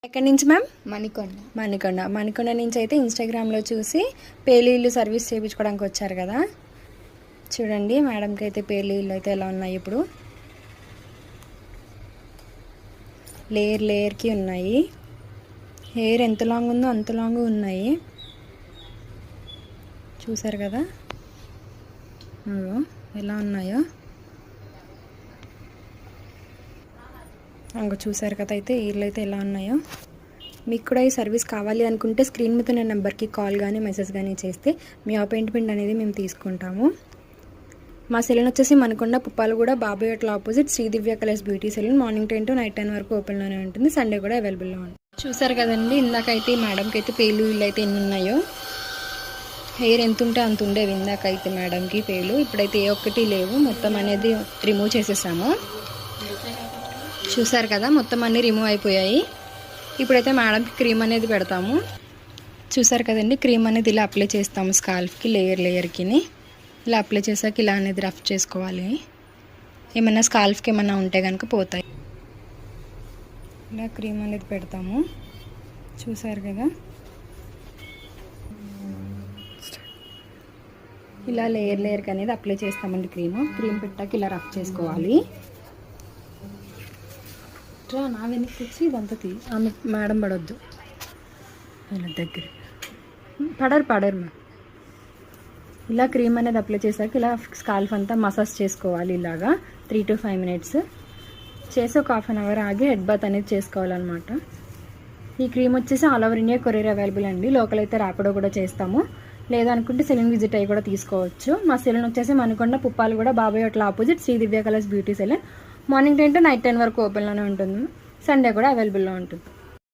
ఎక్కడి నుంచి మ్యామ్? మణికొండ నుంచి అయితే ఇన్స్టాగ్రామ్లో చూసి పేలీలు సర్వీస్ చేయించుకోవడానికి వచ్చారు కదా. చూడండి మేడంకి అయితే పేలీలు అయితే ఎలా ఉన్నాయి. ఇప్పుడు లేయర్కి ఉన్నాయి. హెయిర్ ఎంత లాంగ్ ఉందో అంత లాంగ్ ఉన్నాయి. చూసారు కదా ఎలా ఉన్నాయో. చూసారు కదా అయితే హెయిర్లు అయితే ఎలా ఉన్నాయో. మీకు కూడా ఈ సర్వీస్ కావాలి అనుకుంటే స్క్రీన్ మీద ఉన్న నెంబర్కి కాల్ కానీ మెసేజ్ కానీ చేస్తే మీ అపాయింట్మెంట్ అనేది మేము తీసుకుంటాము. మా సెలూన్ వచ్చేసి Manikonda Puppalaguda Babai hotel opposite Shri Divya colours beauty salon. Morning 10 to night 10 వరకు ఓపెన్లోనే ఉంటుంది. సండే కూడా అవైలబుల్లో ఉంటుంది. చూసారు కదండి ఇందాకైతే మేడంకి అయితే పేలు ఇల్లు అయితే ఎన్ని ఉన్నాయో. హెయిర్ ఎంత ఉంటే అంత ఉండేవి ఇందాకైతే మేడంకి పేలు. ఇప్పుడైతే ఏ ఒక్కటి లేవు, మొత్తం అనేది రిమూవ్ చేసేసాము. చూసారు కదా మొత్తం అన్నీ రిమూవ్ అయిపోయాయి. ఇప్పుడైతే మేడంకి క్రీమ్ అనేది పెడతాము. చూసారు కదండి క్రీమ్ అనేది ఇలా అప్లై చేస్తాము స్కాల్ఫ్కి లేయర్కి. ఇలా అప్లై చేసాక ఇలా అనేది రఫ్ చేసుకోవాలి. ఏమైనా స్కాల్ఫ్కి ఏమైనా ఉంటే కనుక పోతాయి. ఇలా క్రీమ్ అనేది పెడతాము. చూసారు కదా ఇలా లేయర్కి అనేది అప్లై చేస్తామండి. క్రీమ్ పెట్టాక ఇలా రఫ్ చేసుకోవాలి. నా వెనక్కి వచ్చి ఇదంతా ఆమె మేడం పడొద్దు, ఇలా దగ్గర పడరు మా. ఇలా క్రీమ్ అనేది అప్లై చేశాక ఇలా స్కాల్ఫ్ అంతా మసాజ్ చేసుకోవాలి. ఇలాగా 3 to 5 minutes చేసి ఒక ½ an hour ఆగి హెడ్ బాత్ అనేది చేసుకోవాలన్నమాట. ఈ క్రీమ్ వచ్చేసి all over India courier available అండి. లోకల్ అయితే ర్యాపిడో కూడా చేస్తాము, లేదనుకుంటే సెలూన్ విజిట్ అయ్యి కూడా తీసుకోవచ్చు. మా సెలూన్ వచ్చేసి Manikonda Puppalaguda Babai hotel opposite Shri Divya colours beauty salon. Morning 10 to night 10 వరకు ఓపెన్లోనే ఉంటుంది. సండే కూడా అవైలబుల్లో ఉంటుంది.